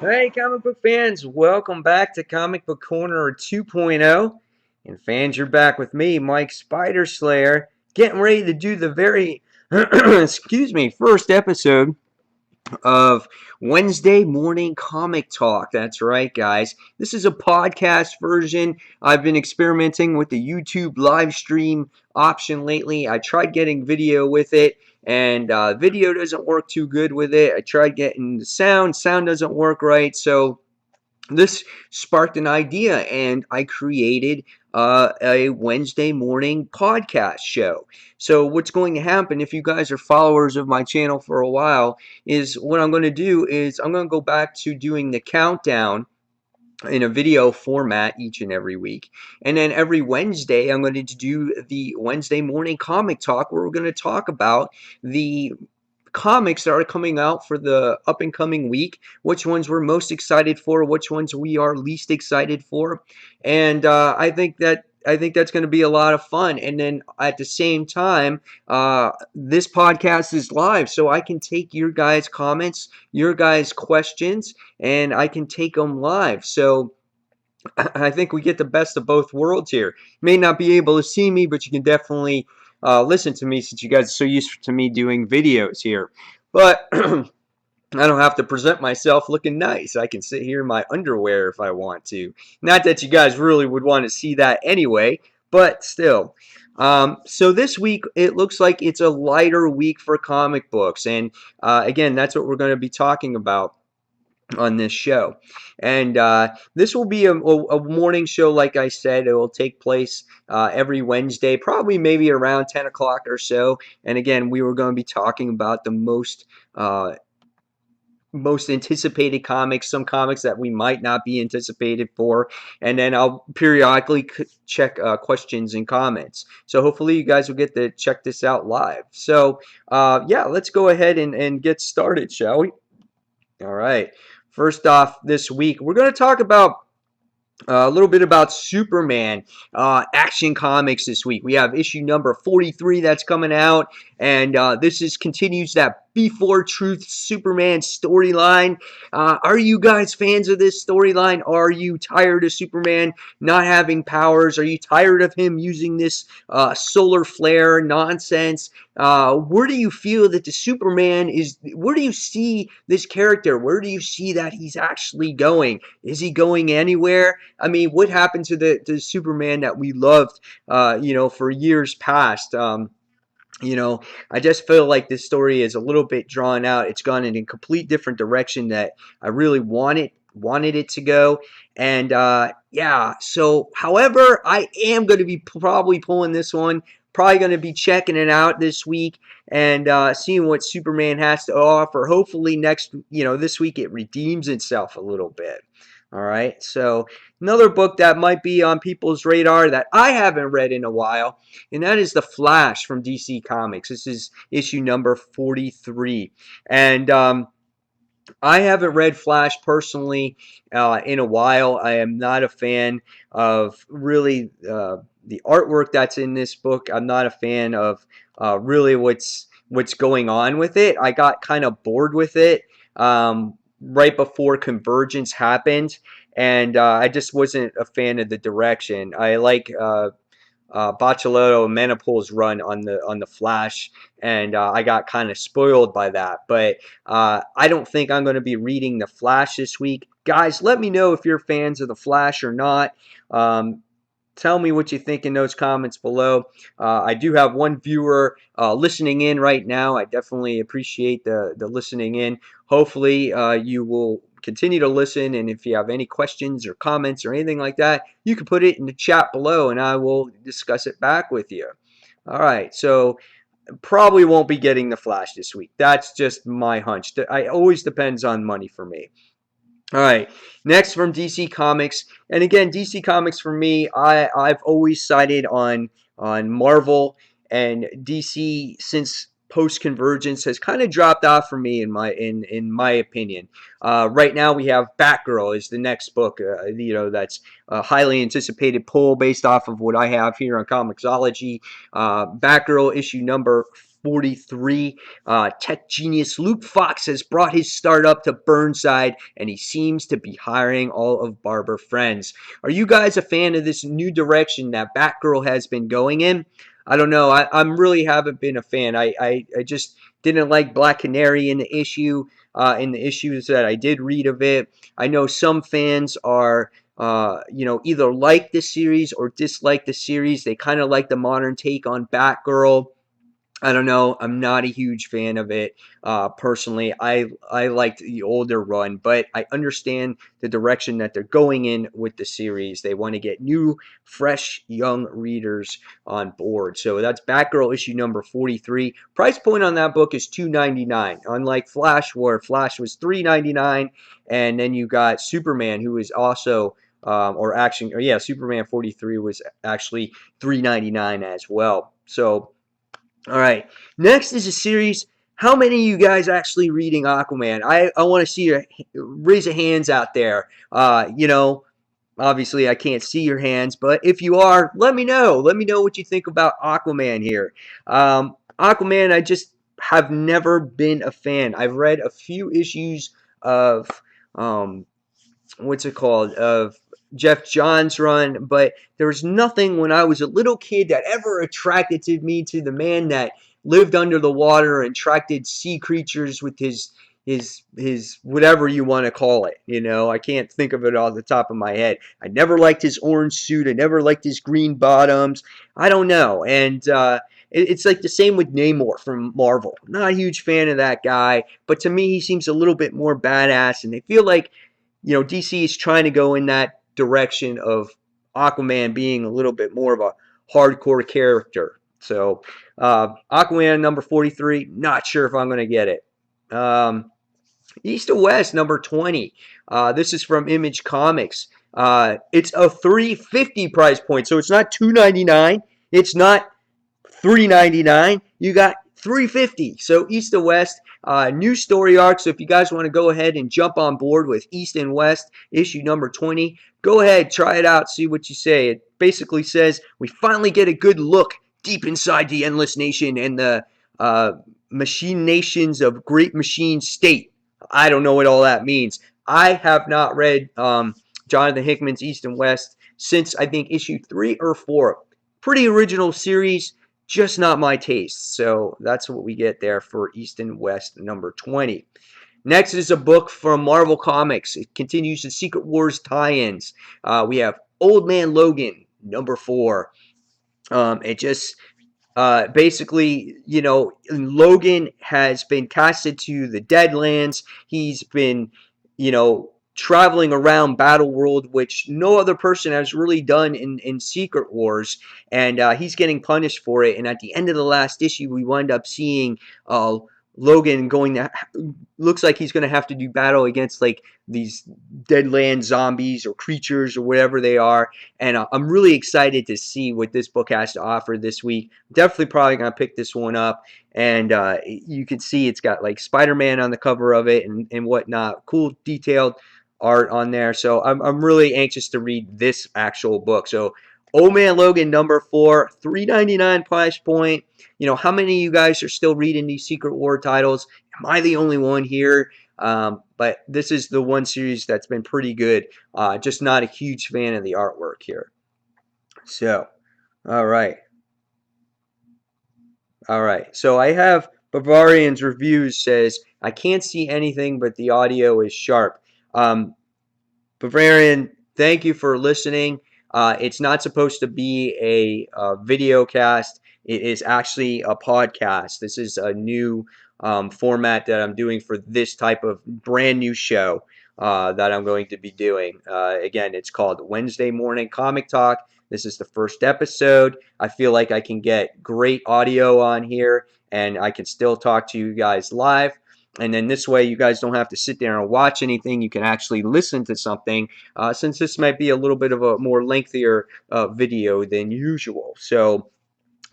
Hey, comic book fans, welcome back to Comic Book Corner 2.0. And fans, you're back with me, Mike Spider Slayer, getting ready to do the very, first episode of Wednesday Morning Comic Talk. That's right, guys. This is a podcast version. I've been experimenting with the YouTube live stream option lately. I tried getting video with it, and video doesn't work too good with it. I tried getting the sound doesn't work right. So this sparked an idea, and I created a Wednesday morning podcast show. So what's going to happen, if you guys are followers of my channel for a while, is what I'm going to do is I'm going to go back to doing the countdown in a video format each and every week. And then every Wednesday, I'm going to do the Wednesday morning comic talk, where we're going to talk about the comics that are coming out for the up and coming week, which ones we're most excited for, which ones we are least excited for. And I think that's going to be a lot of fun. And then at the same time, this podcast is live, so I can take your guys' comments, your guys' questions, and I can take them live. So I think we get the best of both worlds here. You may not be able to see me, but you can definitely listen to me, since you guys are so used to me doing videos here. But I don't have to present myself looking nice. I can sit here in my underwear if I want to. Not that you guys really would want to see that anyway, but still. So this week, it looks like it's a lighter week for comic books. And again, that's what we're going to be talking about on this show. And this will be a morning show. Like I said, it will take place every Wednesday, probably maybe around 10 o'clock or so. And again, we were going to be talking about the most anticipated comics, some comics that we might not be anticipated for, and then I'll periodically check questions and comments. So hopefully you guys will get to check this out live. So yeah, let's go ahead and get started, shall we? All right. First off, this week, we're going to talk about a little bit about Superman Action Comics this week. We have issue number 43 that's coming out, and this continues that Before Truth Superman storyline. Are you guys fans of this storyline? Are you tired of Superman not having powers? Are you tired of him using this solar flare nonsense? Where do you feel that the Superman is? Where do you see this character? Where do you see that he's actually going? Is he going anywhere? I mean, what happened to the Superman that we loved, for years past? I just feel like this story is a little bit drawn out. It's gone in a complete different direction that I really wanted it to go. And yeah, so however, I am going to be probably pulling this one. Probably going to be checking it out this week and seeing what Superman has to offer. Hopefully this week it redeems itself a little bit. All right, so another book that might be on people's radar that I haven't read in a while, and that is The Flash from DC Comics. This is issue number 43. And I haven't read Flash personally in a while. I am not a fan of really the artwork that's in this book. I'm not a fan of really what's going on with it. I got kind of bored with it right before Convergence happened, and I just wasn't a fan of the direction. I like Bachelotto Manipul's run on the Flash, and I got kind of spoiled by that. But I don't think I'm going to be reading the Flash this week. Guys, let me know if you're fans of the Flash or not. Tell me what you think in those comments below. I do have one viewer listening in right now. I definitely appreciate the listening in. Hopefully you will continue to listen, and if you have any questions or comments or anything like that, you can put it in the chat below and I will discuss it back with you. All right, so probably won't be getting the Flash this week. That's just my hunch. It always depends on money for me. All right, next from DC Comics, and again, DC Comics for me, I've always sided on Marvel, and DC since post Convergence has kind of dropped off for me in my opinion. Right now we have Batgirl is the next book, that's a highly anticipated pull based off of what I have here on Comixology. Batgirl issue number 43. Tech genius Luke Fox has brought his startup to Burnside, and he seems to be hiring all of Barbara friends. Are you guys a fan of this new direction that Batgirl has been going in? I don't know. I'm really haven't been a fan. I just didn't like Black Canary in the issue, in the issues that I did read of it. I know some fans are either like the series or dislike the series. They kind of like the modern take on Batgirl. I don't know. I'm not a huge fan of it personally. I liked the older run, but I understand the direction that they're going in with the series. They want to get new, fresh, young readers on board. So that's Batgirl issue number 43. Price point on that book is $2.99. Unlike Flash, where Flash was $3.99, and then you got Superman, who is also Superman 43 was actually $3.99 as well. So all right. Next is a series. How many of you guys actually reading Aquaman? I want to see your raise of hands out there. Obviously I can't see your hands, but if you are, let me know. Let me know what you think about Aquaman here. Aquaman, I just have never been a fan. I've read a few issues of um, what's it called, of Jeff Johns' run, but there was nothing when I was a little kid that ever attracted to me to the man that lived under the water and attracted sea creatures with his whatever you want to call it. I can't think of it off the top of my head. I never liked his orange suit. I never liked his green bottoms. I don't know. And it's like the same with Namor from Marvel. Not a huge fan of that guy, but to me he seems a little bit more badass, and I feel like DC is trying to go in that direction of Aquaman being a little bit more of a hardcore character. So, Aquaman number 43, not sure if I'm going to get it. East to West number 20. This is from Image Comics. It's a 350 price point, so it's not 299. It's not 399. You got 350. So East to West, new story arc. So if you guys want to go ahead and jump on board with East and West issue number 20, go ahead, try it out, see what you say. It basically says we finally get a good look deep inside the Endless Nation and the machine nations of Great Machine State. I don't know what all that means. I have not read Jonathan Hickman's East and West since I think issue 3 or 4. Pretty original series, just not my taste. So that's what we get there for East and West number 20. Next is a book from Marvel Comics. It continues the Secret Wars tie-ins. We have Old Man Logan number 4. It just basically, Logan has been casted to the Deadlands. He's been, traveling around Battle World, which no other person has really done in Secret Wars, and he's getting punished for it. And at the end of the last issue, we wind up seeing Logan looks like he's going to have to do battle against like these Deadland zombies or creatures or whatever they are. And I'm really excited to see what this book has to offer this week. Definitely probably going to pick this one up. And you can see it's got like Spider-Man on the cover of it and whatnot. Cool detailed art on there. So I'm really anxious to read this actual book. So Old Man Logan number 4, $3.99 price point. How many of you guys are still reading these Secret War titles? Am I the only one here? But this is the one series that's been pretty good. Just not a huge fan of the artwork here. So, all right. All right. So I have Bavarian's reviews says, I can't see anything, but the audio is sharp. Bavarian, thank you for listening. It's not supposed to be a video cast. It is actually a podcast. This is a new format that I'm doing for this type of brand new show that I'm going to be doing. Again, it's called Wednesday Morning Comic Talk. This is the first episode. I feel like I can get great audio on here, and I can still talk to you guys live. And then this way, you guys don't have to sit there and watch anything. You can actually listen to something, since this might be a little bit of a more lengthier video than usual. So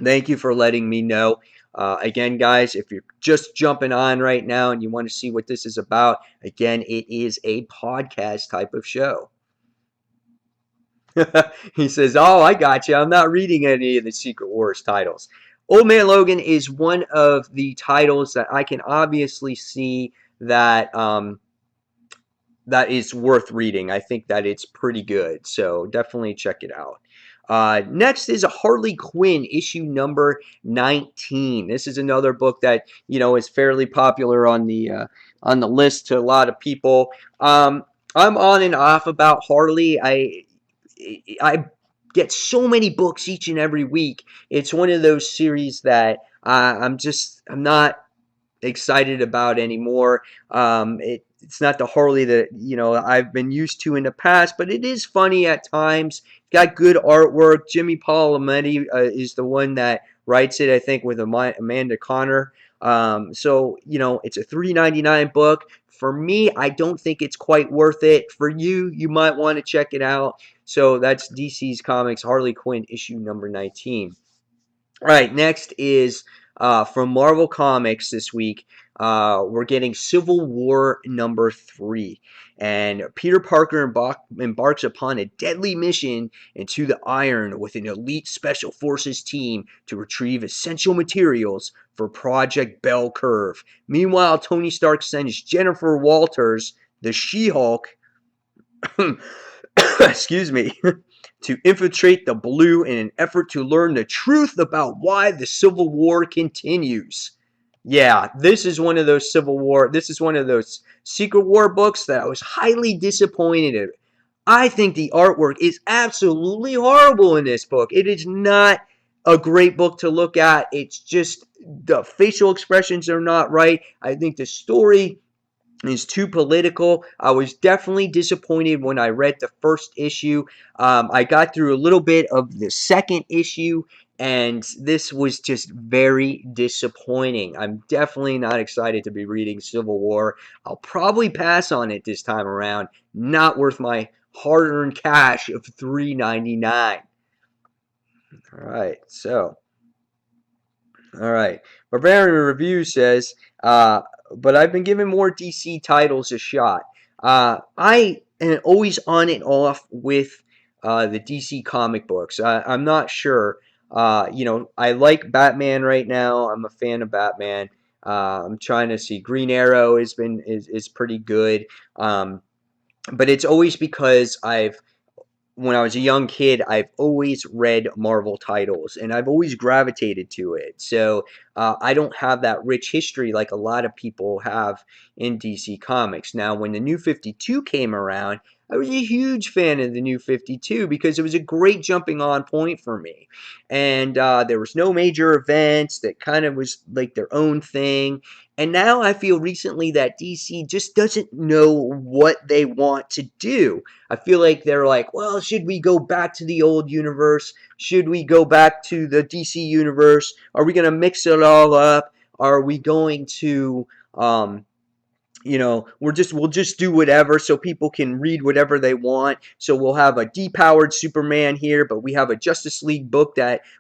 thank you for letting me know. Again, guys, if you're just jumping on right now and you want to see what this is about, again, it is a podcast type of show. He says, oh, I got you. I'm not reading any of the Secret Wars titles. Old Man Logan is one of the titles that I can obviously see that that is worth reading. I think that it's pretty good, so definitely check it out. Next is a Harley Quinn issue number 19. This is another book that is fairly popular on the list to a lot of people. I'm on and off about Harley. I get so many books each and every week. It's one of those series that I'm not excited about anymore. It's not the Harley that I've been used to in the past, but it is funny at times. Got good artwork. Jimmy Palmiotti is the one that writes it, I think, with Amanda Connor. So it's a $3.99 book. For me, I don't think it's quite worth it. For you, you might want to check it out. So that's DC's Comics Harley Quinn issue number 19. All right, next is from Marvel Comics this week. We're getting Civil War number 3. And Peter Parker embarks upon a deadly mission into the Iron with an elite special forces team to retrieve essential materials for Project Bell Curve. Meanwhile, Tony Stark sends Jennifer Walters, the She-Hulk, excuse me, to infiltrate the Blue in an effort to learn the truth about why the Civil War continues. Yeah, this is one of those Secret War books that I was highly disappointed in. I think the artwork is absolutely horrible in this book. It is not a great book to look at. It's just the facial expressions are not right. I think the story is too political. I was definitely disappointed when I read the first issue. I got through a little bit of the second issue, and this was just very disappointing. I'm definitely not excited to be reading Civil War. I'll probably pass on it this time around. Not worth my hard-earned cash of $3.99. All right, so. All right. Barbarian Review says, but I've been giving more DC titles a shot. I am always on and off with the DC comic books. I'm not sure. I like Batman right now. I'm a fan of Batman. I'm trying to see Green Arrow is pretty good. But it's always because when I was a young kid, I've always read Marvel titles, and I've always gravitated to it. So I don't have that rich history like a lot of people have in DC Comics. Now, when the New 52 came around, I was a huge fan of the New 52 because it was a great jumping on point for me. And there was no major events that kind of was like their own thing. And now I feel recently that DC just doesn't know what they want to do. I feel like they're like, well, should we go back to the old universe? Should we go back to the DC universe? Are we going to mix it all up? Are we going to we'll just do whatever so people can read whatever they want. So we'll have a depowered Superman here, but we have a Justice League book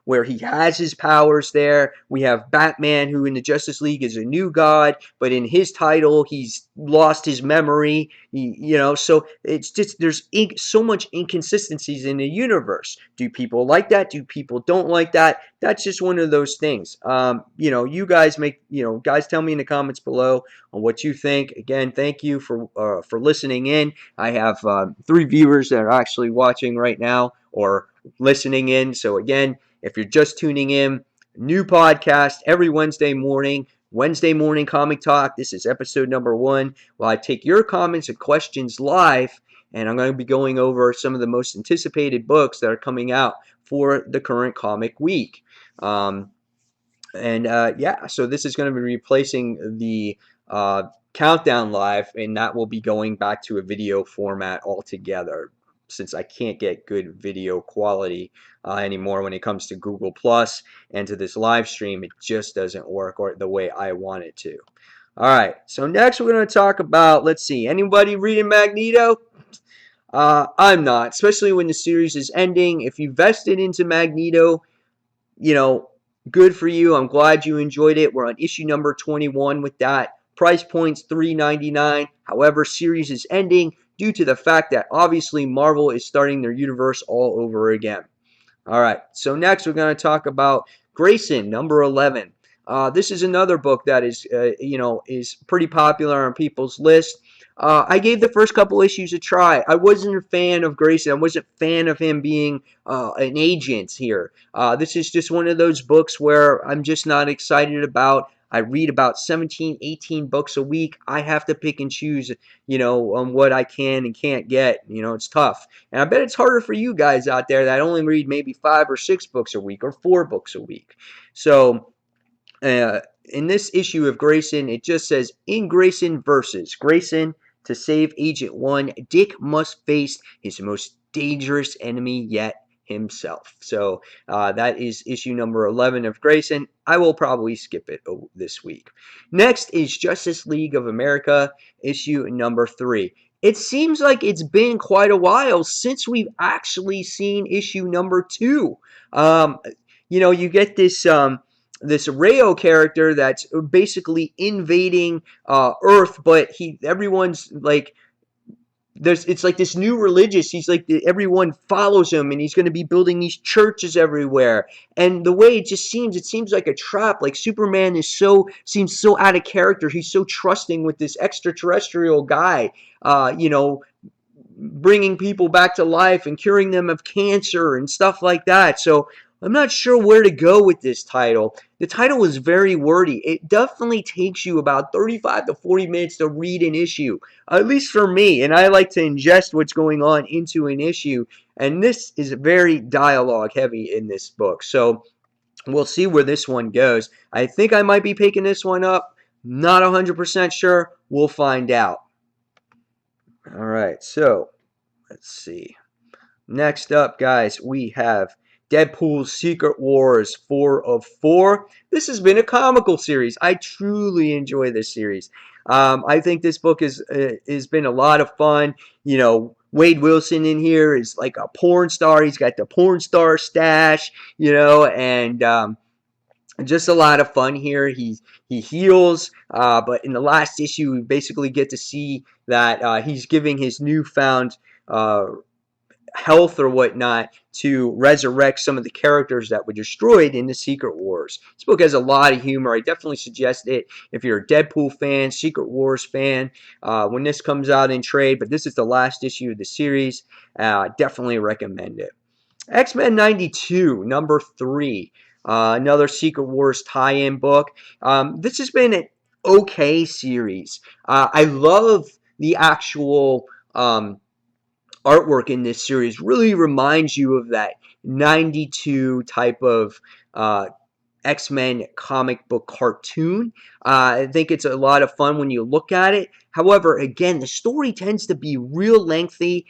where he has his powers there. We have Batman, who in the Justice League is a new god, but in his title he's lost his memory. So it's just there's so much inconsistencies in the universe. Do people like that? Do people don't like that? That's just one of those things. You guys guys tell me in the comments below on what you think. Again, thank you for listening in. I have 3 viewers that are actually watching right now or listening in. So again, if you're just tuning in, new podcast every Wednesday morning. Wednesday morning comic talk. This is episode number 1. While I take your comments and questions live, and I'm going to be going over some of the most anticipated books that are coming out for the current comic week. So this is going to be replacing the Countdown Live, and that will be going back to a video format altogether, since I can't get good video quality anymore when it comes to Google Plus and to this live stream. It just doesn't work the way I want it to. All right, so next we're going to talk about, let's see, anybody reading Magneto? I'm not, especially when the series is ending. If you vested into Magneto, good for you. I'm glad you enjoyed it. We're on issue number 21 with that. Price point's $3.99. However, series is ending due to the fact that obviously Marvel is starting their universe all over again. All right, so next we're going to talk about Grayson, number 11. This is another book that is, is pretty popular on people's list. I gave the first couple issues a try. I wasn't a fan of Grayson. I wasn't a fan of him being an agent here. This is just one of those books where I'm just not excited about. I read about 17, 18 books a week. I have to pick and choose, on what I can and can't get. It's tough. And I bet it's harder for you guys out there that only read maybe 5 or 6 books a week or 4 books a week. So, in this issue of Grayson, it just says, in Grayson versus Grayson, to save Agent 1, Dick must face his most dangerous enemy yet, himself. So that is issue number 11 of Grayson. I will probably skip it this week. Next is Justice League of America, issue number 3. It seems like it's been quite a while since we've actually seen issue number 2. You get this Rayo character that's basically invading Earth, but everyone's like, it's like this new religious. He's like, everyone follows him, and he's going to be building these churches everywhere. And the way it seems like a trap. Like Superman seems so out of character. He's so trusting with this extraterrestrial guy, bringing people back to life and curing them of cancer and stuff like that. So I'm not sure where to go with this title. The title is very wordy. It definitely takes you about 35 to 40 minutes to read an issue, at least for me. And I like to ingest what's going on into an issue. And this is very dialogue heavy in this book. So we'll see where this one goes. I think I might be picking this one up. Not 100% sure. We'll find out. All right, so let's see. Next up, guys, we have Deadpool's Secret Wars 4 of 4. This has been a comical series. I truly enjoy this series. I think this book has been a lot of fun. Wade Wilson in here is like a porn star. He's got the porn star stash, and just a lot of fun here. He heals, but in the last issue, we basically get to see that he's giving his newfound health or whatnot to resurrect some of the characters that were destroyed in the Secret Wars. This book has a lot of humor. I definitely suggest it if you're a Deadpool fan, Secret Wars fan, when this comes out in trade. But this is the last issue of the series. Definitely recommend it. X-Men 92, number 3. Another Secret Wars tie-in book. This has been an okay series. I love the actual artwork in this series. Really reminds you of that 92 type of X-Men comic book cartoon. I think it's a lot of fun when you look at it. However, again, the story tends to be real lengthy.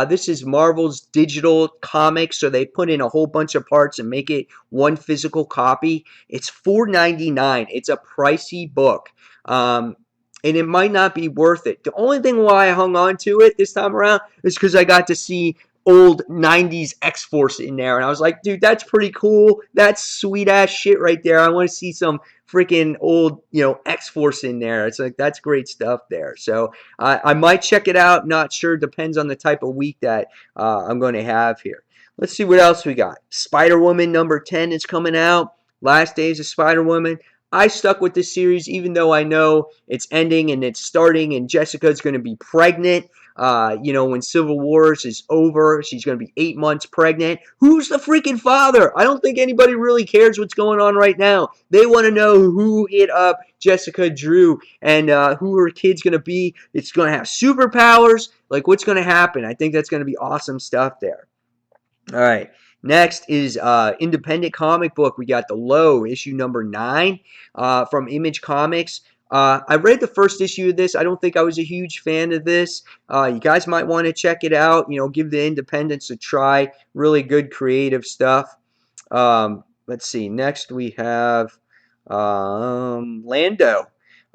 This is Marvel's digital comics, so they put in a whole bunch of parts and make it one physical copy. It's $4.99. It's a pricey book. And it might not be worth it. The only thing why I hung on to it this time around is because I got to see old 90s X-Force in there. And I was like, dude, that's pretty cool. That's sweet-ass shit right there. I want to see some freaking old, X-Force in there. It's like, that's great stuff there. So I might check it out. Not sure. Depends on the type of week that I'm going to have here. Let's see what else we got. Spider-Woman number 10 is coming out. Last Days of Spider-Woman. I stuck with this series even though I know it's ending and it's starting and Jessica's going to be pregnant. When Civil Wars is over, she's going to be 8 months pregnant. Who's the freaking father? I don't think anybody really cares what's going on right now. They want to know who hit up Jessica Drew and who her kid's going to be. It's going to have superpowers. Like, what's going to happen? I think that's going to be awesome stuff there. All right. Next is independent comic book. We got The Low, issue number 9 from Image Comics. I read the first issue of this. I don't think I was a huge fan of this. You guys might want to check it out. Give the independents a try. Really good creative stuff. Let's see. Next we have Lando.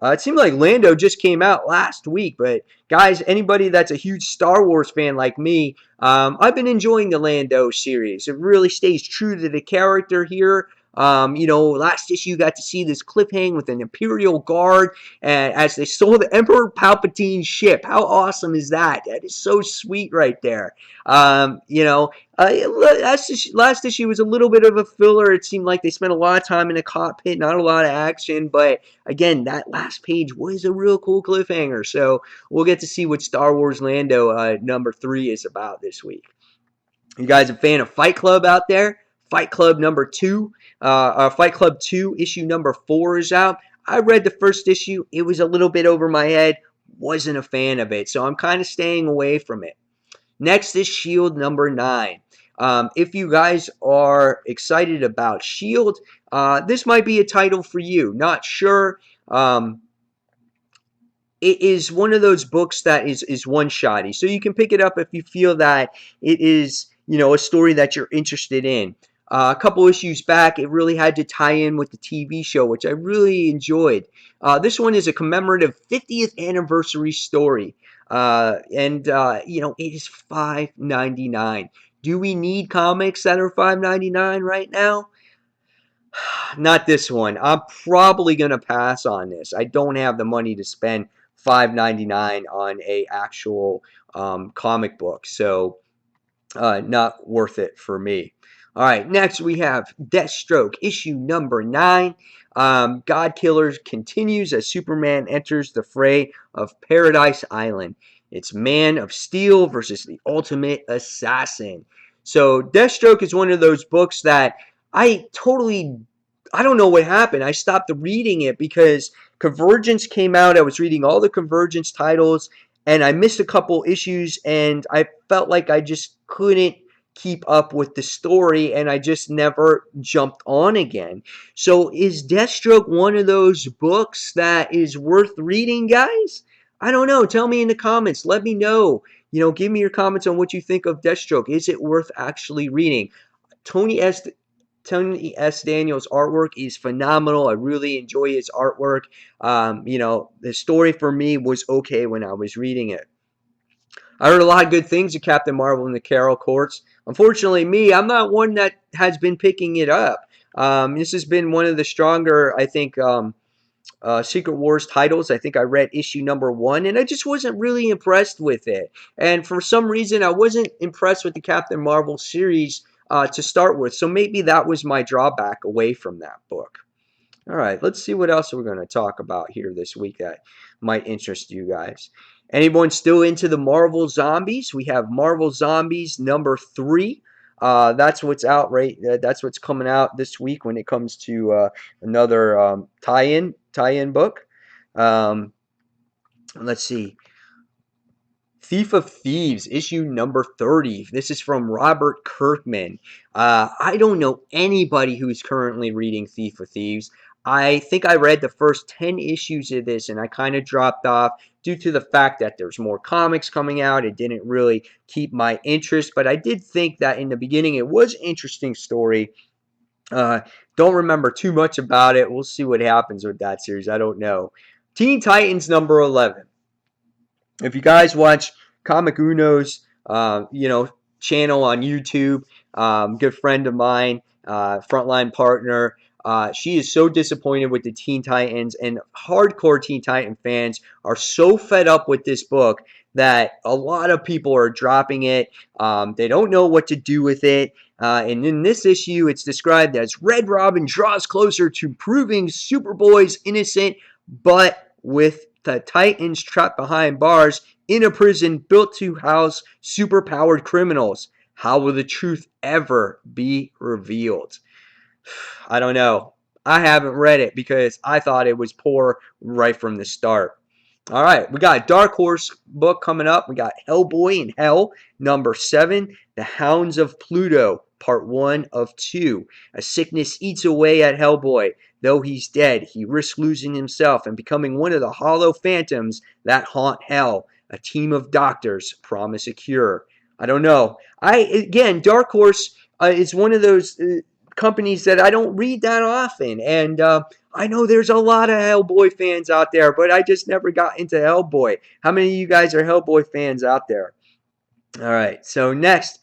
It seemed like Lando just came out last week, but guys, anybody that's a huge Star Wars fan like me, I've been enjoying the Lando series. It really stays true to the character here. Last issue you got to see this cliffhanger with an Imperial Guard, and as they stole the Emperor Palpatine's ship. How awesome is that? That is so sweet right there. Last issue was a little bit of a filler. It seemed like they spent a lot of time in a cockpit, not a lot of action. But again, that last page was a real cool cliffhanger. So we'll get to see what Star Wars Lando #3 is about this week. You guys a fan of Fight Club out there? Fight Club #2, Fight Club 2 issue #4 is out. I read the first issue. It was a little bit over my head. Wasn't a fan of it, so I'm kind of staying away from it. Next is Shield #9. If you guys are excited about Shield, this might be a title for you. Not sure. It is one of those books that is one-shotty. So you can pick it up if you feel that it is, a story that you're interested in. A couple issues back, it really had to tie in with the TV show, which I really enjoyed. This one is a commemorative 50th anniversary story. It is $5.99. Do we need comics that are $5.99 right now? Not this one. I'm probably going to pass on this. I don't have the money to spend $5.99 on a actual comic book, so not worth it for me. All right, next we have Deathstroke, issue #9. God Killer continues as Superman enters the fray of Paradise Island. It's Man of Steel versus the Ultimate Assassin. So Deathstroke is one of those books that I don't know what happened. I stopped reading it because Convergence came out. I was reading all the Convergence titles, and I missed a couple issues, and I felt like I just couldn't keep up with the story, and I just never jumped on again. So is Deathstroke one of those books that is worth reading, guys? I don't know. Tell me in the comments. Let me know. Give me your comments on what you think of Deathstroke. Is it worth actually reading? Tony S. Daniels' artwork is phenomenal. I really enjoy his artwork. The story for me was okay when I was reading it. I heard a lot of good things of Captain Marvel and the Carol Courts. Unfortunately, I'm not one that has been picking it up. This has been one of the stronger, I think, Secret Wars titles. I think I read issue #1, and I just wasn't really impressed with it. And for some reason, I wasn't impressed with the Captain Marvel series to start with. So maybe that was my drawback away from that book. All right, let's see what else we're going to talk about here this week that might interest you guys. Anyone still into the Marvel Zombies? We have Marvel Zombies #3. That's what's out that's what's coming out this week when it comes to another tie-in book. Let's see. Thief of Thieves, issue #30. This is from Robert Kirkman. I don't know anybody who's currently reading Thief of Thieves. I think I read the first 10 issues of this and I kind of dropped off due to the fact that there's more comics coming out. It didn't really keep my interest, but I did think that in the beginning it was an interesting story. Don't remember too much about it. We'll see what happens with that series. I don't know. Teen Titans #11. If you guys watch Comic Uno's, channel on YouTube, good friend of mine, frontline partner, she is so disappointed with the Teen Titans, and hardcore Teen Titan fans are so fed up with this book that a lot of people are dropping it. They don't know what to do with it. And in this issue, it's described as Red Robin draws closer to proving Superboy's innocent, but with the Titans trapped behind bars in a prison built to house superpowered criminals. How will the truth ever be revealed? I don't know. I haven't read it because I thought it was poor right from the start. All right, we got a Dark Horse book coming up. We got Hellboy in Hell, #7, The Hounds of Pluto, Part 1 of 2. A sickness eats away at Hellboy. Though he's dead, he risks losing himself and becoming one of the hollow phantoms that haunt hell. A team of doctors promise a cure. I don't know. Dark Horse is one of those companies that I don't read that often, and I know there's a lot of Hellboy fans out there, but I just never got into Hellboy. How many of you guys are Hellboy fans out there? All right, so next,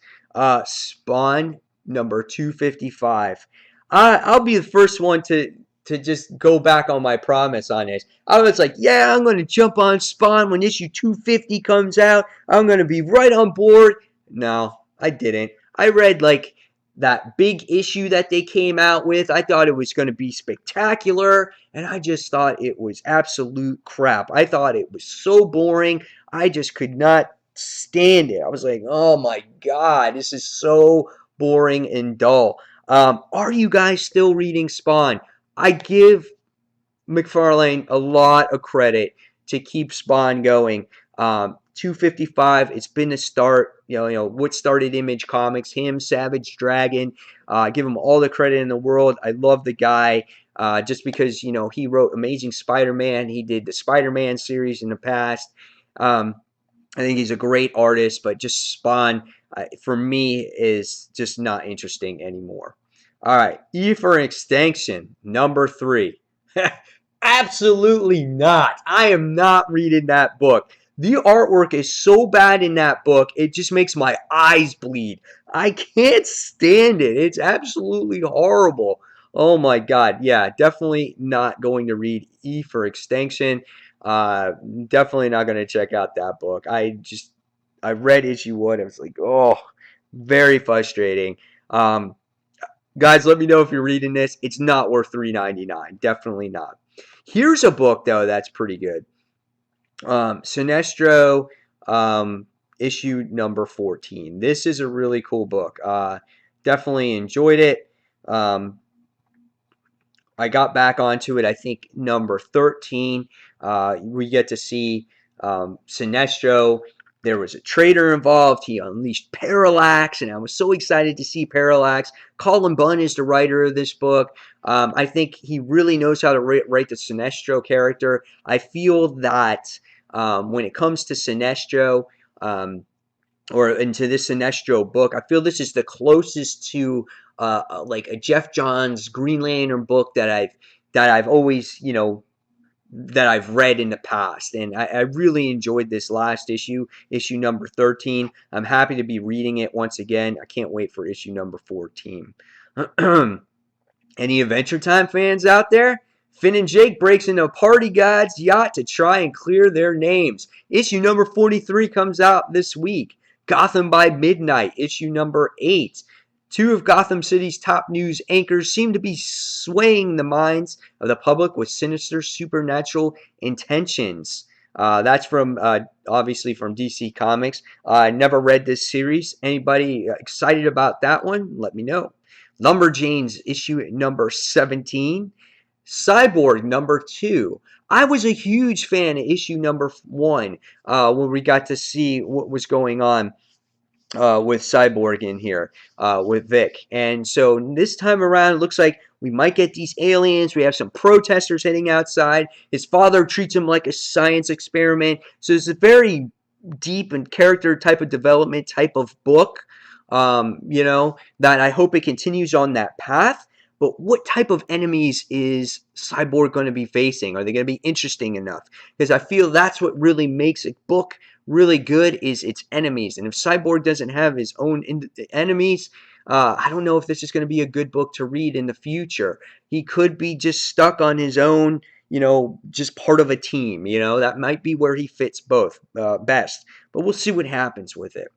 Spawn #255. I'll be the first one to just go back on my promise on this. I was like, yeah, I'm going to jump on Spawn when issue 250 comes out. I'm going to be right on board. No, I didn't. I read like that big issue that they came out with. I thought it was going to be spectacular, and I just thought it was absolute crap. I thought it was so boring. I just could not stand it. I was like, oh my God, this is so boring and dull. Are you guys still reading Spawn? I give McFarlane a lot of credit to keep Spawn going. 255, it's been a start. What started Image Comics, him, Savage Dragon. Give him all the credit in the world. I love the guy. Just because he wrote Amazing Spider-Man, he did the Spider-Man series in the past. I think he's a great artist, but just Spawn, for me, is just not interesting anymore. All right, E for Extinction, number 3. Absolutely not. I am not reading that book. The artwork is so bad in that book, it just makes my eyes bleed. I can't stand it. It's absolutely horrible. Oh my God. Yeah, definitely not going to read E for Extinction. Uh, Definitely not going to check out that book. I read issue 1. It was like, oh, very frustrating. Um, Guys, let me know if you're reading this. It's not worth $3.99. Definitely not. Here's a book though that's pretty good. Sinestro, issue number 14. This is a really cool book. Definitely enjoyed it. I got back onto it, I think, number 13. We get to see Sinestro. There was a traitor involved. He unleashed Parallax, and I was so excited to see Parallax. Colin Bunn is the writer of this book. I think he really knows how to write the Sinestro character. I feel that when it comes to Sinestro, or into this Sinestro book, I feel this is the closest to like a Jeff Johns Green Lantern book that I've always that I've read in the past, and I really enjoyed this last issue number 13. I'm happy to be reading it once again. I can't wait for issue number 14. Any Adventure Time fans out there? Finn and Jake breaks into Party God's yacht to try and clear their names. Issue number 43 comes out this week. Gotham by Midnight, issue number 8. Two of Gotham City's top news anchors seem to be swaying the minds of the public with sinister supernatural intentions. That's from obviously from DC Comics. I never read this series. Anybody excited about that one? Let me know. Lumberjanes issue number 17. Cyborg number 2. I was a huge fan of issue number 1 when we got to see what was going on with Cyborg in here with Vic. And so this time around, it looks like we might get these aliens. We have some protesters heading outside. His father treats him like a science experiment. So it's a very deep and character type of development type of book, that I hope it continues on that path. But what type of enemies is Cyborg going to be facing? Are they going to be interesting enough? Because I feel that's what really makes a book really good is its enemies. And if Cyborg doesn't have his own enemies, I don't know if this is going to be a good book to read in the future. He could be just stuck on his own, just part of a team. That might be where he fits both best. But we'll see what happens with it.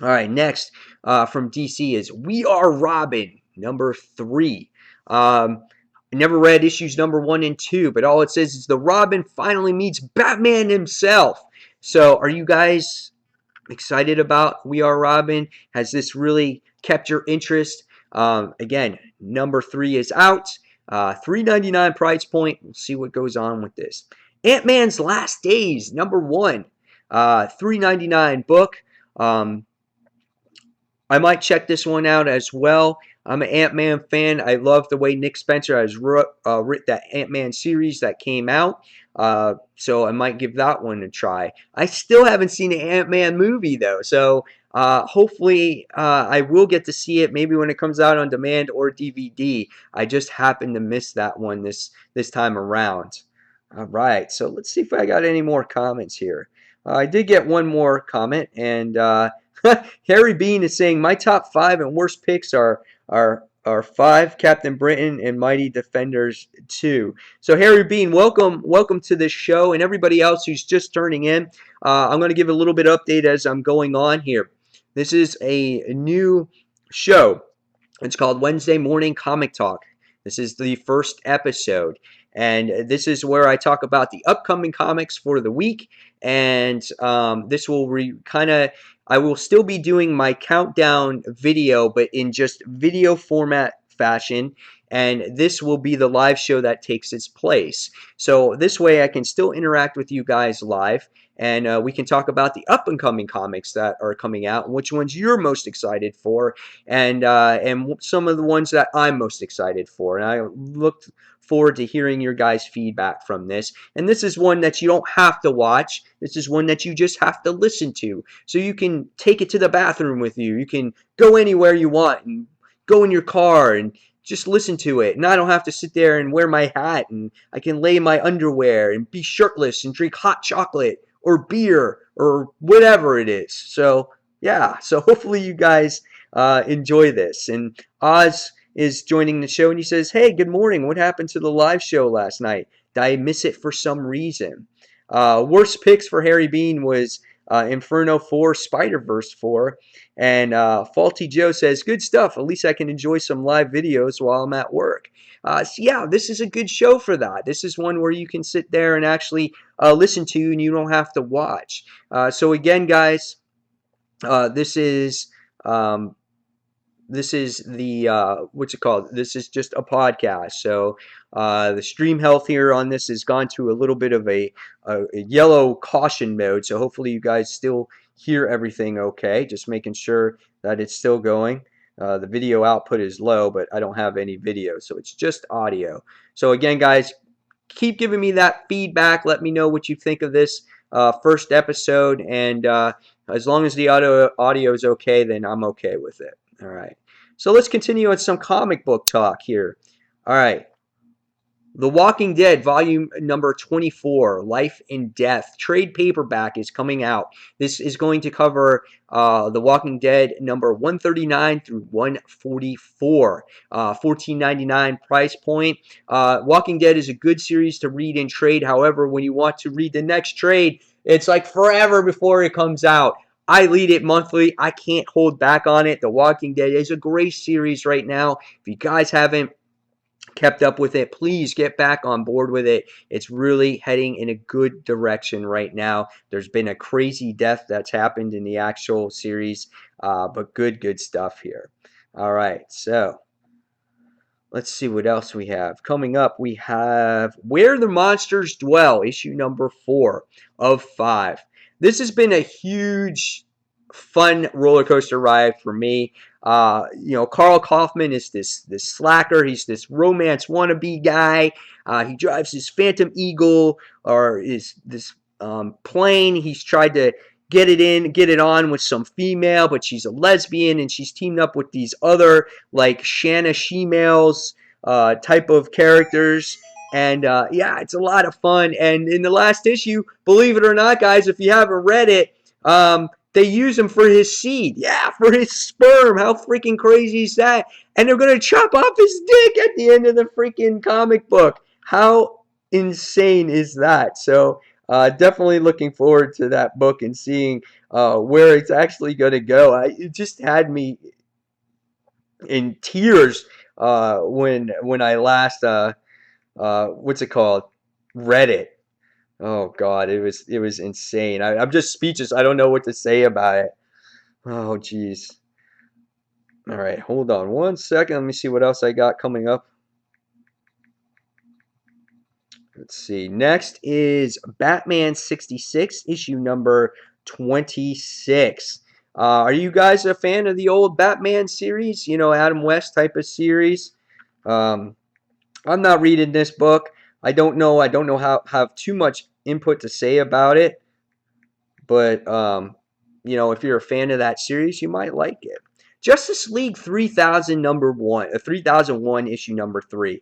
All right, next from DC is We Are Robin, number 3. I never read issues number 1 and 2, but all it says is the Robin finally meets Batman himself. So are you guys excited about We Are Robin? Has this really kept your interest? Again, number 3 is out. $3.99 price point. We'll see what goes on with this. Ant-Man's Last Days, number 1. $3.99 book. I might check this one out as well. I'm an Ant-Man fan. I love the way Nick Spencer has written that Ant-Man series that came out. So I might give that one a try. I still haven't seen an Ant-Man movie, though. So hopefully I will get to see it maybe when it comes out on demand or DVD. I just happened to miss that one this time around. All right. So let's see if I got any more comments here. I did get one more comment, and Harry Bean is saying my top 5 and worst picks are are 5, Captain Britain, and Mighty Defenders 2. So Harry Bean, welcome to this show, and everybody else who's just turning in. I'm going to give a little bit of update as I'm going on here. This is a new show. It's called Wednesday Morning Comic Talk. This is the first episode, and this is where I talk about the upcoming comics for the week. And this will I will still be doing my countdown video, but in just video format fashion. And this will be the live show that takes its place. So this way I can still interact with you guys live, and we can talk about the up and coming comics that are coming out and which ones you're most excited for, and some of the ones that I'm most excited for. And I look forward to hearing your guys' feedback from this. And this is one that you don't have to watch. This is one that you just have to listen to. So you can take it to the bathroom with you. You can go anywhere you want and go in your car and just listen to it. And I don't have to sit there and wear my hat, and I can lay in my underwear and be shirtless and drink hot chocolate or beer or whatever it is. So yeah, so hopefully you guys enjoy this. And Oz is joining the show, and he says, "Hey, good morning. What happened to the live show last night? Did I miss it for some reason?" Worst picks for Harry Bean was Inferno 4, Spider-Verse 4, and Faulty Joe says, "Good stuff. At least I can enjoy some live videos while I'm at work." So yeah, this is a good show for that. This is one where you can sit there and actually listen to, and you don't have to watch. So again, guys, this is the what's it called? This is just a podcast. So the stream health here on this has gone to a little bit of a yellow caution mode. So hopefully you guys still hear everything okay. Just making sure that it's still going. The video output is low, but I don't have any video, so it's just audio. So again, guys, keep giving me that feedback. Let me know what you think of this first episode, and as long as the audio is okay, then I'm okay with it. All right. So let's continue with some comic book talk here. All right. The Walking Dead, volume number 24, Life and Death, trade paperback is coming out. This is going to cover The Walking Dead number 139 through 144, $14.99 price point. Walking Dead is a good series to read in trade. However, when you want to read the next trade, it's like forever before it comes out. I read it monthly. I can't hold back on it. The Walking Dead is a great series right now. If you guys haven't kept up with it, please get back on board with it. It's really heading in a good direction right now. There's been a crazy death that's happened in the actual series, but good stuff here. All right, so let's see what else we have. Coming up, we have Where the Monsters Dwell, issue number 4 of 5. This has been a huge, fun roller coaster ride for me. Carl Kaufman is this slacker. He's this romance wannabe guy. He drives his Phantom Eagle, or is this plane. He's tried to get it on with some female, but she's a lesbian, and she's teamed up with these other like Shanna she-males type of characters. And yeah, it's a lot of fun. And in the last issue, believe it or not, guys, if you haven't read it, they use him for his seed. Yeah, for his sperm. How freaking crazy is that? And they're going to chop off his dick at the end of the freaking comic book. How insane is that? So definitely looking forward to that book and seeing where it's actually going to go. It just had me in tears when I last what's it called? Read it. Oh God, it was insane. I'm just speechless. I don't know what to say about it. Oh geez. All right, hold on one second. Let me see what else I got coming up. Let's see. Next is Batman 66, issue number 26. Are you guys a fan of the old Batman series? You know, Adam West type of series. I'm not reading this book. I don't know how have too much input to say about it, but if you're a fan of that series, you might like it. Justice League 3000 number 1, 3001 issue number 3.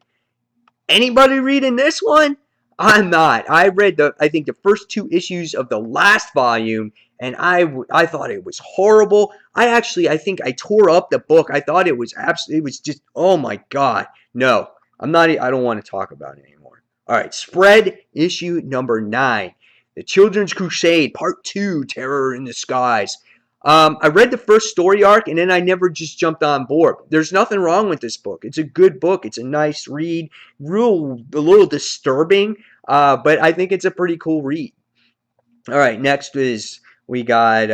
Anybody reading this one? I'm not. I read I think the first 2 issues of the last volume, and I thought it was horrible. I think I tore up the book. I thought it was absolutely, it was just, oh my God. No, I don't want to talk about it anymore. All right, Spread, issue number 9. The Children's Crusade, Part 2, Terror in the Skies. I read the first story arc, and then I never just jumped on board. There's nothing wrong with this book. It's a good book. It's a nice read. A little disturbing, but I think it's a pretty cool read. All right, next is we got,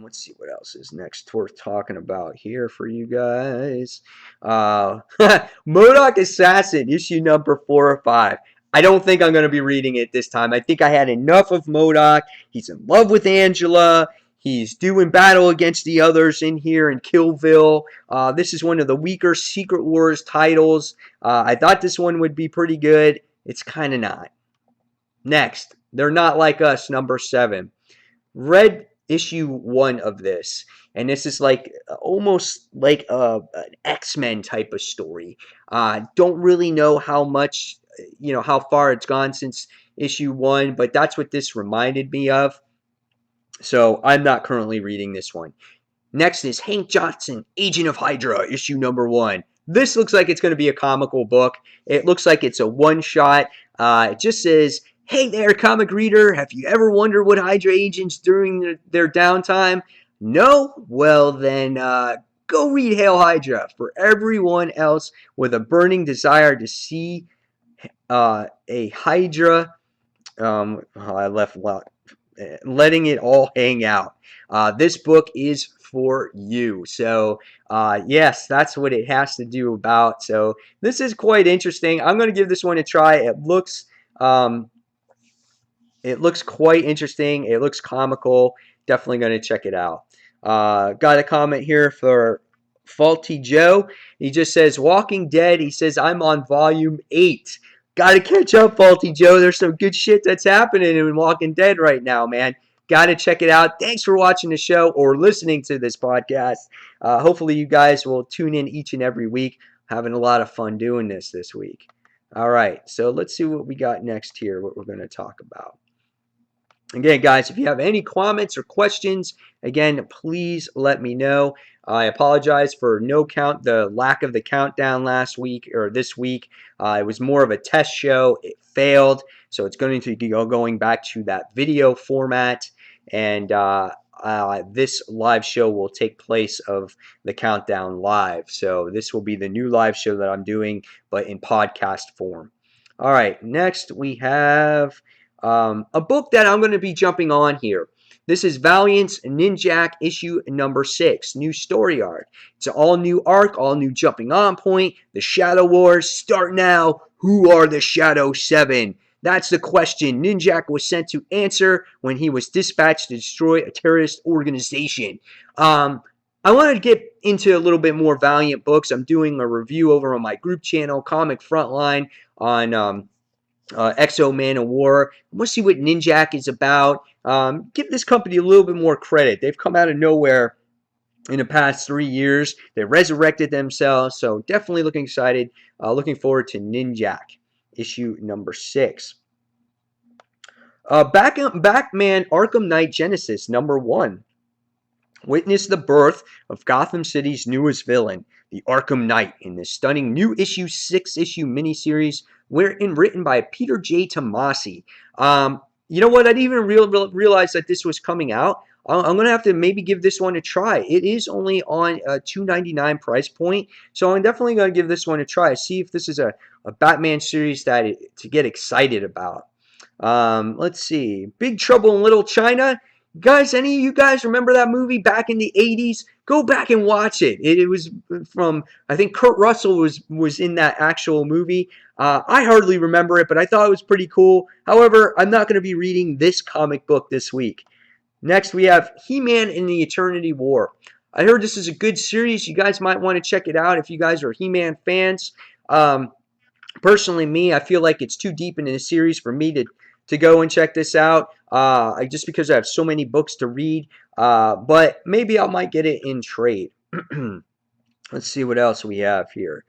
let's see what else is next worth talking about here for you guys. MODOK Assassin, issue number 4 or 5. I don't think I'm going to be reading it this time. I think I had enough of MODOK. He's in love with Angela. He's doing battle against the others in here in Killville. This is one of the weaker Secret Wars titles. I thought this one would be pretty good. It's kind of not. Next, They're Not Like Us, number 7. Read issue 1 of this, and this is like almost like an X-Men type of story. Don't really know how much, how far it's gone since issue 1, but that's what this reminded me of. So I'm not currently reading this one. Next is Hank Johnson, Agent of Hydra, issue number 1. This looks like it's going to be a comical book. It looks like it's a one-shot. It just says, hey there, comic reader. Have you ever wondered what Hydra agents during their downtime? No? Well, then go read Hail Hydra. For everyone else with a burning desire to see a Hydra, I left letting it all hang out. This book is for you. So, yes, that's what it has to do about. So, this is quite interesting. I'm going to give this one a try. It looks quite interesting. It looks comical. Definitely going to check it out. Got a comment here for Faulty Joe. He just says, Walking Dead. He says, I'm on volume 8. Got to catch up, Faulty Joe. There's some good shit that's happening in Walking Dead right now, man. Got to check it out. Thanks for watching the show or listening to this podcast. Hopefully you guys will tune in each and every week. Having a lot of fun doing this week. All right, so let's see what we got next here, what we're going to talk about. Again, guys, if you have any comments or questions, again, please let me know. I apologize for the lack of the countdown last week or this week. It was more of a test show. It failed, so it's going to be going back to that video format. And this live show will take place of the countdown live. So this will be the new live show that I'm doing, but in podcast form. All right, next we have a book that I'm going to be jumping on here. This is Valiant's Ninjak issue number 6, new story arc. It's an all-new arc, all-new jumping on point. The Shadow Wars start now. Who are the Shadow 7? That's the question Ninjak was sent to answer when he was dispatched to destroy a terrorist organization. I want to get into a little bit more Valiant books. I'm doing a review over on my group channel, Comic Frontline, on Exo Man of War. We'll see what Ninjak is about. Give this company a little bit more credit. They've come out of nowhere in the past 3 years. They resurrected themselves, so definitely looking forward to Ninjak, issue number 6. Batman Arkham Knight Genesis number 1. Witness the birth of Gotham City's newest villain, the Arkham Knight, in this stunning new 6-issue miniseries written by Peter J. Tomasi. You know what? I didn't even realize that this was coming out. I'm going to have to maybe give this one a try. It is only on a $2.99 price point, so I'm definitely going to give this one a try. See if this is a Batman series to get excited about. Let's see. Big Trouble in Little China. Guys, any of you guys remember that movie back in the 80s? Go back and watch it. It was from, I think Kurt Russell was in that actual movie. I hardly remember it, but I thought it was pretty cool. However, I'm not going to be reading this comic book this week. Next, we have He-Man in the Eternity War. I heard this is a good series. You guys might want to check it out if you guys are He-Man fans. Personally, I feel like it's too deep into the series for me to go and check this out, just because I have so many books to read, but maybe I might get it in trade. Let's see what else we have here.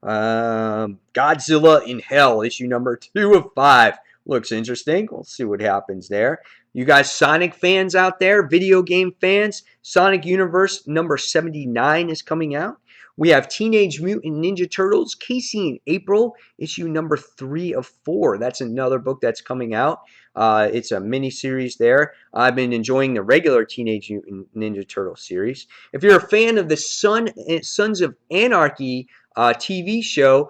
Godzilla in Hell, issue number 2 of 5. Looks interesting. We'll see what happens there. You guys Sonic fans out there, video game fans, Sonic Universe number 79 is coming out. We have Teenage Mutant Ninja Turtles, Casey and April, issue number 3 of 4. That's another book that's coming out. It's a mini series there. I've been enjoying the regular Teenage Mutant Ninja Turtle series. If you're a fan of the Sons of Anarchy TV show,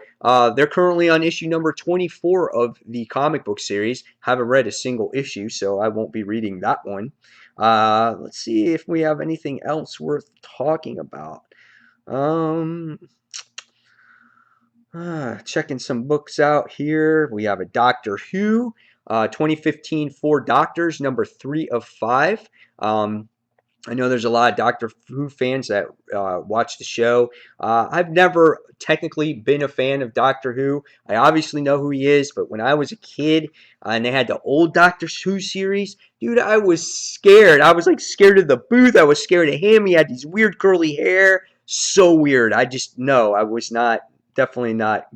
they're currently on issue number 24 of the comic book series. Haven't read a single issue, so I won't be reading that one. Let's see if we have anything else worth talking about. Checking some books out here. We have a Doctor Who, 2015 Four Doctors, number 3 of 5. I know there's a lot of Doctor Who fans that watch the show. I've never technically been a fan of Doctor Who. I obviously know who he is, but when I was a kid and they had the old Doctor Who series, dude, I was scared. I was like scared of the Booth. I was scared of him. He had these weird curly hair. So weird. I just, no, I was definitely not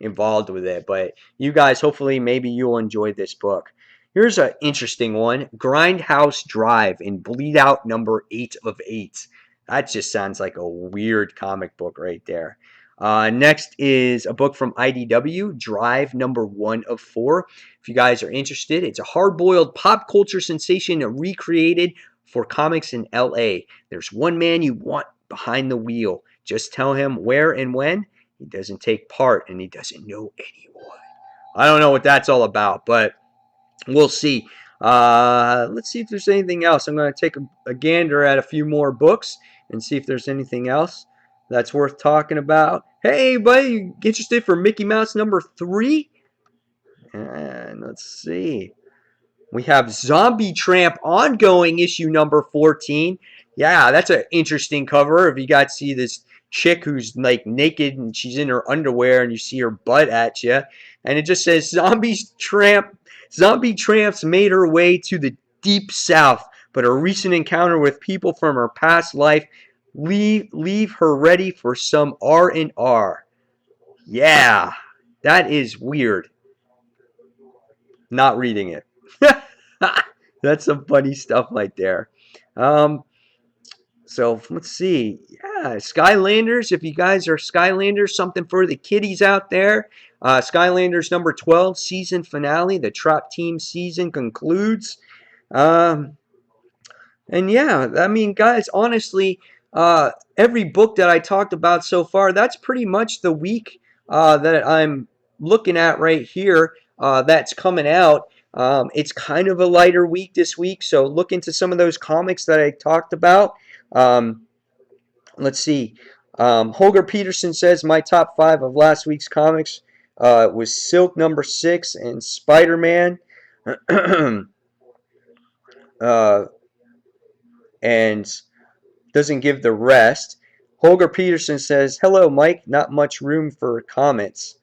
involved with it. But you guys, hopefully, maybe you'll enjoy this book. Here's an interesting one. Grindhouse Drive in Bleed Out number 8 of 8. That just sounds like a weird comic book right there. Next is a book from IDW, Drive number 1 of 4. If you guys are interested, it's a hard-boiled pop culture sensation recreated for comics in LA. There's one man you want behind the wheel. Just tell him where and when. He doesn't take part and he doesn't know anyone. I don't know what that's all about, but we'll see. Let's see if there's anything else. I'm going to take a gander at a few more books and see if there's anything else that's worth talking about. Hey, buddy, interested for Mickey Mouse number 3? And let's see. We have Zombie Tramp ongoing issue number 14. Yeah, that's an interesting cover. If you guys see this chick who's like naked and she's in her underwear and you see her butt at you. And it just says Zombie Tramps made her way to the deep south, but a recent encounter with people from her past life leave her ready for some R&R. Yeah, that is weird. Not reading it. That's some funny stuff right there. So let's see. Yeah, Skylanders. If you guys are Skylanders, something for the kiddies out there. Skylanders number 12, season finale. The Trap Team season concludes. And yeah, I mean, guys, honestly, every book that I talked about so far, that's pretty much the week that I'm looking at right here that's coming out. It's kind of a lighter week this week, so look into some of those comics that I talked about. Let's see. Holger Peterson says my top 5 of last week's comics was Silk number 6 and Spider-Man. And doesn't give the rest. Holger Peterson says, hello, Mike. Not much room for comments.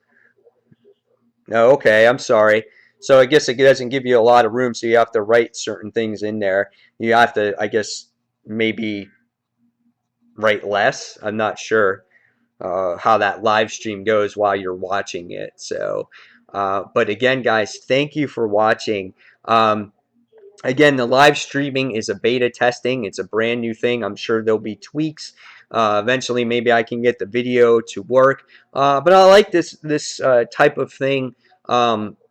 No, okay, I'm sorry. So I guess it doesn't give you a lot of room, so you have to write certain things in there. You have to, I guess, maybe write less. I'm not sure how that live stream goes while you're watching it. So, but again, guys, thank you for watching. Again, the live streaming is a beta testing. It's a brand new thing. I'm sure there'll be tweaks. Eventually, maybe I can get the video to work. But I like this type of thing,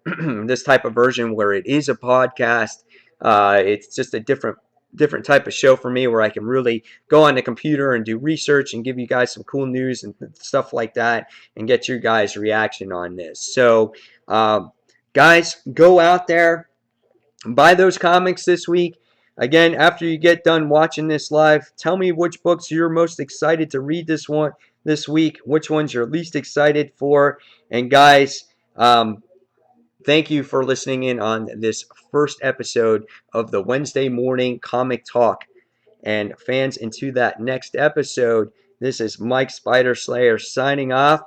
this type of version where it is a podcast. It's just a different type of show for me where I can really go on the computer and do research and give you guys some cool news and stuff like that and get your guys' reaction on this. So, guys, go out there. Buy those comics this week. Again, after you get done watching this live, tell me which books you're most excited to read this week, which ones you're least excited for. And guys, thank you for listening in on this first episode of the Wednesday morning comic talk. And fans, into that next episode, this is Mike Spider Slayer signing off.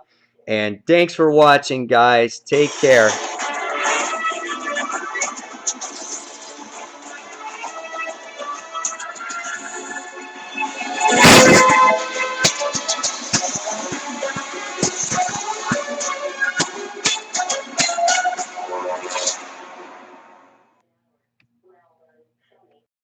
And thanks for watching, guys. Take care.